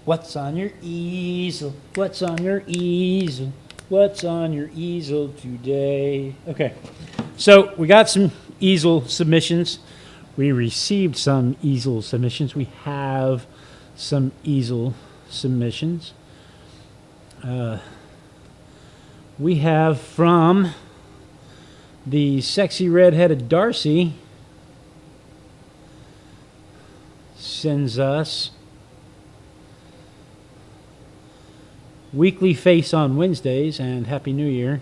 What's on your easel? What's on your easel? What's on your easel today? Okay, so we got some easel submissions. We received some easel submissions. We have some easel submissions. We have from the sexy red-headed Darcy sends us weekly face on Wednesdays and Happy New Year.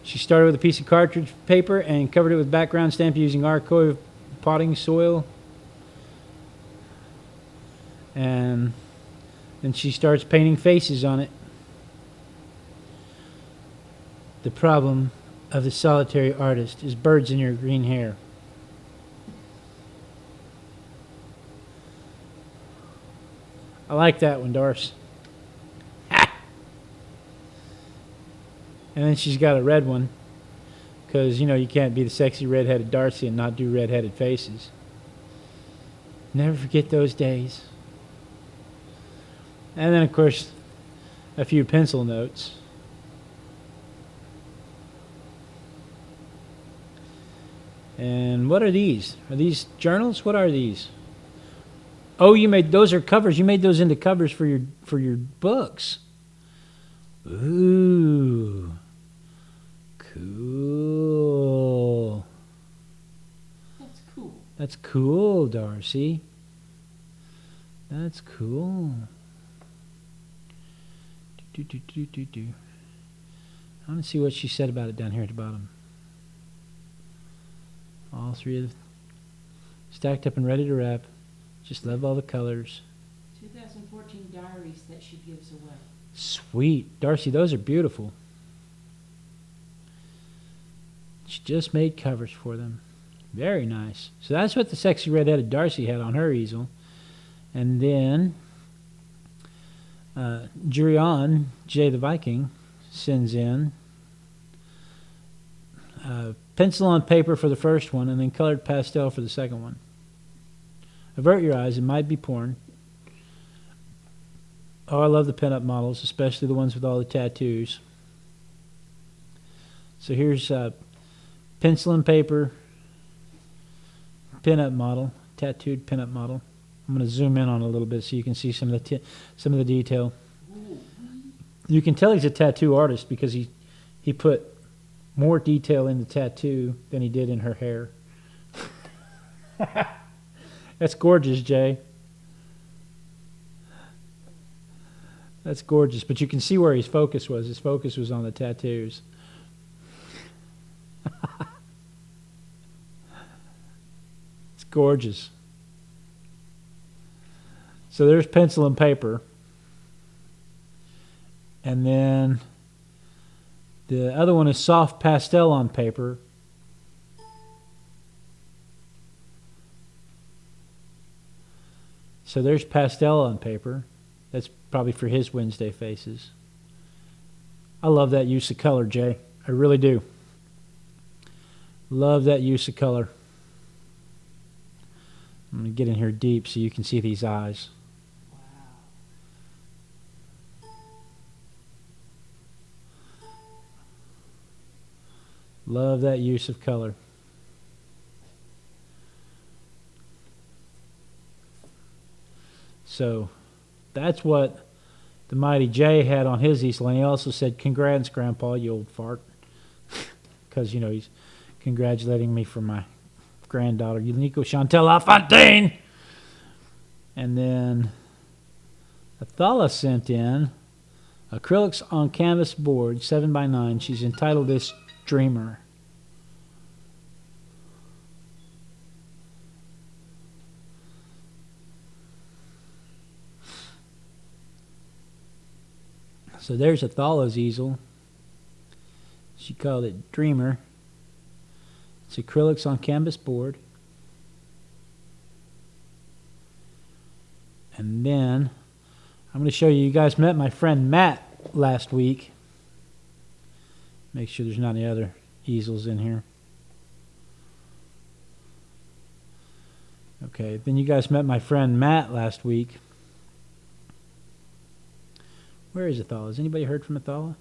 She started with a piece of cartridge paper and covered it with background stamp using Arcoy potting soil. And then she starts painting faces on it. The problem of the solitary artist is birds in your green hair. I like that one, Darce. And then she's got a red one, because, you know, you can't be the sexy red-headed Darcy and not do red-headed faces. Never forget those days. And then, of course, a few pencil notes. And what are these? Are these journals? What are these? Oh, you made those are covers. You made those into covers for your books. Ooh. Cool. That's cool. That's cool, Darcy. That's cool. I want to see what she said about it down here at the bottom. All three of them stacked up and ready to wrap. Just love all the colors. 2014 diaries that she gives away. Sweet. Darcy, those are beautiful. She just made covers for them. Very nice. So that's what the sexy red-headed Darcy had on her easel. And then Jurion, Jay the Viking, sends in pencil on paper for the first one and then colored pastel for the second one. Avert your eyes, it might be porn. Oh, I love the pinup models, especially the ones with all the tattoos. So here's pencil and paper pinup model, tattooed pinup model. I'm going to zoom in on it a little bit so you can see some of the detail. You can tell he's a tattoo artist because he put more detail in the tattoo than he did in her hair. That's gorgeous, Jay. That's gorgeous, but you can see where his focus was. His focus was on the tattoos. It's gorgeous. So there's pencil and paper. And then the other one is soft pastel on paper. So there's pastel on paper. That's probably for his Wednesday faces. I love that use of color, Jay. I really do. Love that use of color. I'm going to get in here deep so you can see these eyes. Love that use of color. So that's what the Mighty J had on his easel. And he also said, "Congrats, Grandpa, you old fart." Because, you know, he's congratulating me for my granddaughter, Unico Chantel LaFontaine. And then Athala sent in acrylics on canvas board, 7x9. She's entitled this Dreamer. So there's Athala's easel. She called it Dreamer. It's acrylics on canvas board. And then I'm going to show you, you guys met my friend Matt last week. Make sure there's not any other easels in here. Okay, then you guys met my friend Matt last week. Where is Athala? Has anybody heard from Athala?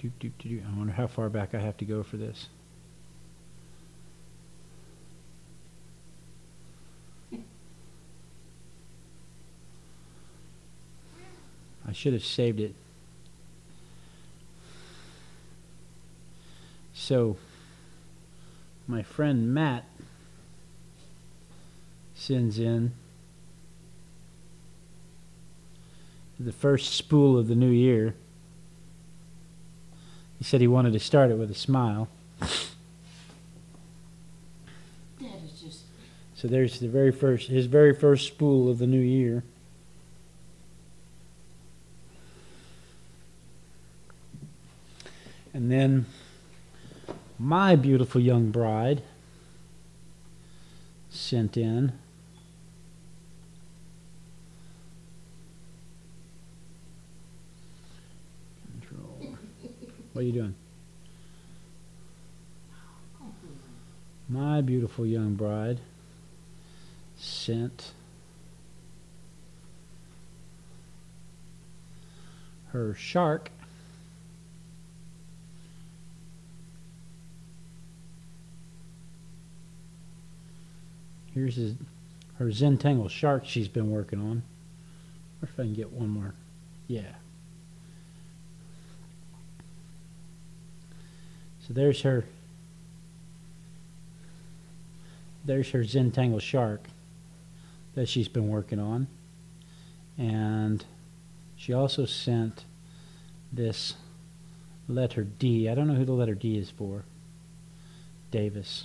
I wonder how far back I have to go for this. I should have saved it. So, my friend Matt sends in the first spool of the new year. He said he wanted to start it with a smile. That is just. So there's the his very first spool of the new year. And then my beautiful young bride sent in control. What are you doing? My beautiful young bride sent her shark Here's her Zentangle shark she's been working on. Or if I can get one more. Yeah. So there's her Zentangle shark that she's been working on. And she also sent this letter D. I don't know who the letter D is for. Davis.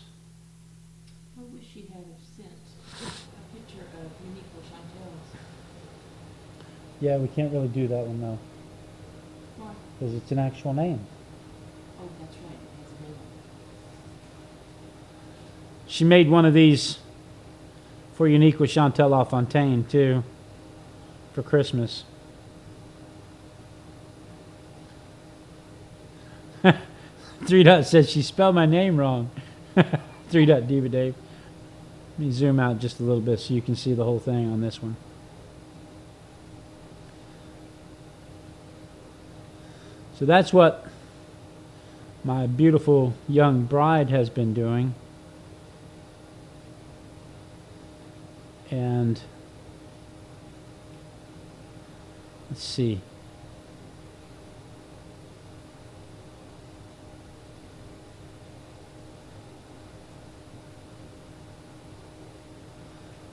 I wish she had sent a picture of Uniqua Chantel's. Yeah, we can't really do that one though. Why? Because it's an actual name. Oh, that's right. It has a name. She made one of these for Uniqua Chantel LaFontaine too, for Christmas. Three Dot says she spelled my name wrong. Three Dot Diva Dave. Let me zoom out just a little bit so you can see the whole thing on this one. So that's what my beautiful young bride has been doing. And let's see.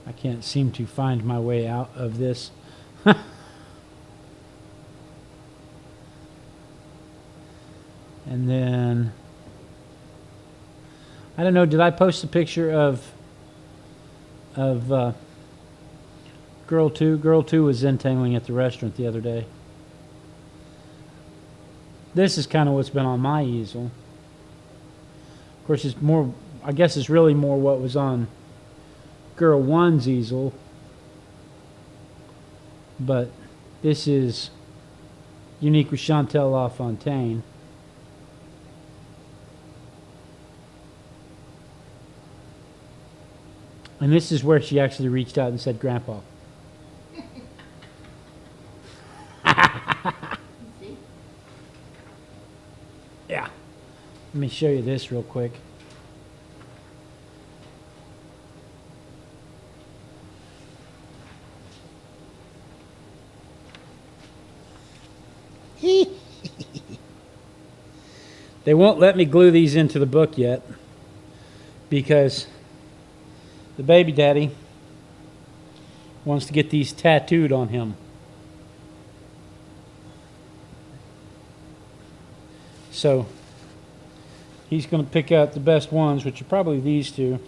I can't seem to find my way out of this. And then, I don't know, did I post a picture of Girl 2? Girl 2 was Zentangling at the restaurant the other day. This is kind of what's been on my easel. Of course, it's more, I guess it's really more what was on Girl 1's easel. But this is Unique with Chantel LaFontaine. And this is where she actually reached out and said, Grandpa. See? Yeah. Let me show you this real quick. They won't let me glue these into the book yet because the baby daddy wants to get these tattooed on him. So he's going to pick out the best ones, which are probably these two,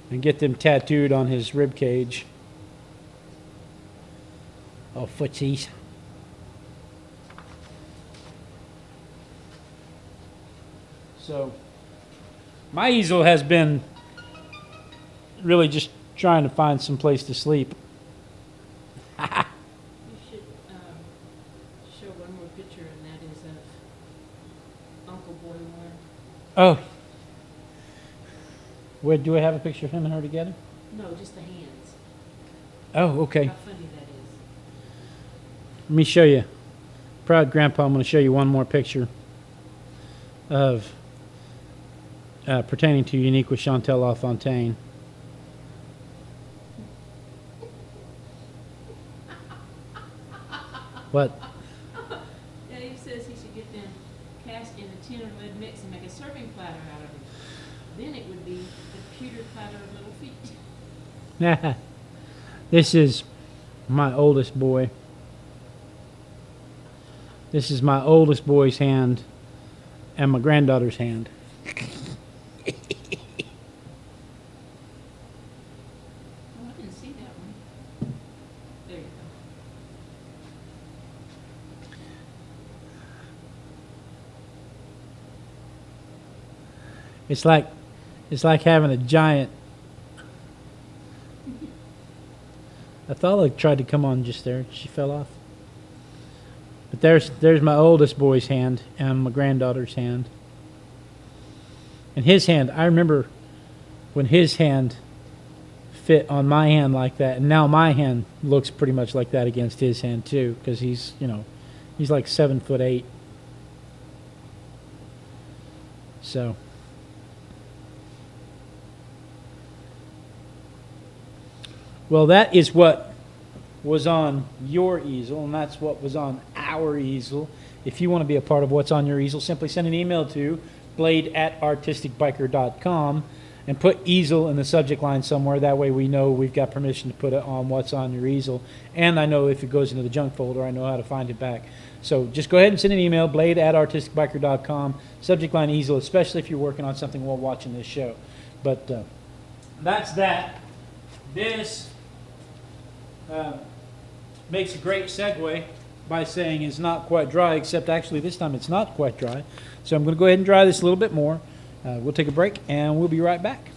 and get them tattooed on his rib cage. Oh, footsies. So my easel has been really just trying to find some place to sleep. You should show one more picture, and that is of Uncle Boy One. Oh. Where, do I have a picture of him and her together? No, just the hands. Oh, okay. How funny that is. Let me show you. Proud Grandpa, I'm going to show you one more picture of pertaining to Unique with Chantal LaFontaine. What? Dave says he should get them cast in a tin or lead mix and make a serving platter out of them. Then it would be the pewter platter of little feet. This is my oldest boy. This is my oldest boy's hand and my granddaughter's hand. Oh, I didn't see that one. There you go. It's like having a giant. I thought I tried to come on just there. She fell off. But there's my oldest boy's hand and my granddaughter's hand. And his hand, I remember when his hand fit on my hand like that, and now my hand looks pretty much like that against his hand too, because he's, you know, he's like 7'8". So. Well, that is what was on your easel, and that's what was on our easel. If you want to be a part of what's on your easel, simply send an email to blade@artisticbiker.com and put easel in the subject line somewhere. That way we know we've got permission to put it on what's on your easel. And I know if it goes into the junk folder, I know how to find it back. So just go ahead and send an email, blade@artisticbiker.com, subject line easel, especially if you're working on something while watching this show. But that's that. This makes a great segue by saying it's not quite dry, except actually this time it's not quite dry. So I'm going to go ahead and dry this a little bit more. We'll take a break and we'll be right back.